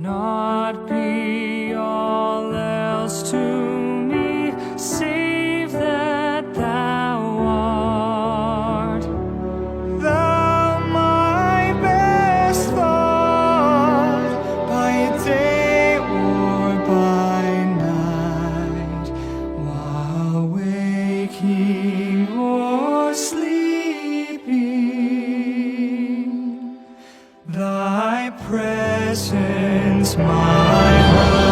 not be all else to me, save that thou art. Thou my best thought, by day or by night, while waking or sleeping, thy presence my heart.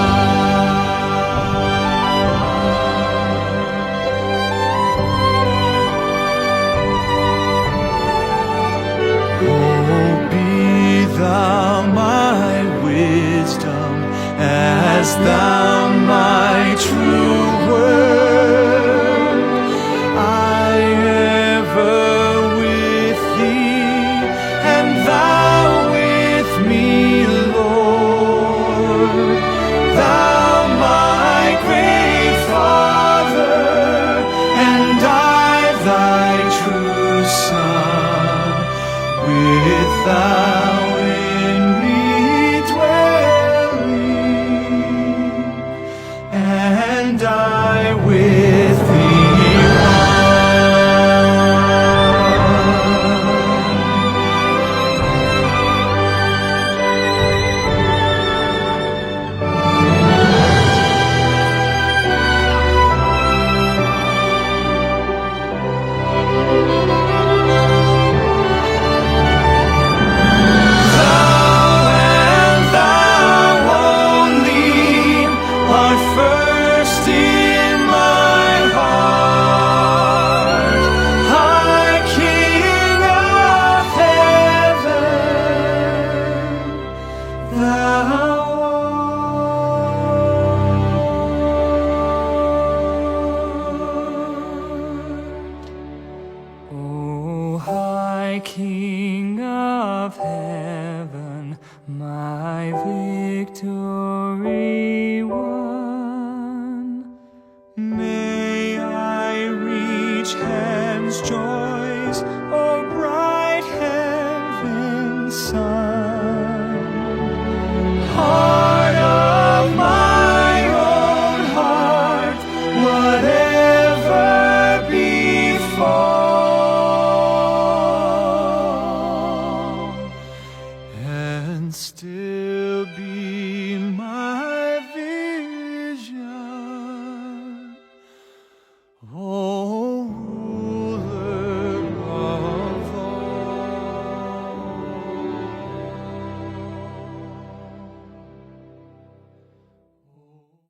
Oh, be thou my wisdom, as thou my true word. I ever with thee, and thou with me, Lord. Thou my great Father, and I thy true Son, with thou in me dwelling, and I with thee first in my heart, High King of heaven, thou art. O High King of heaven, my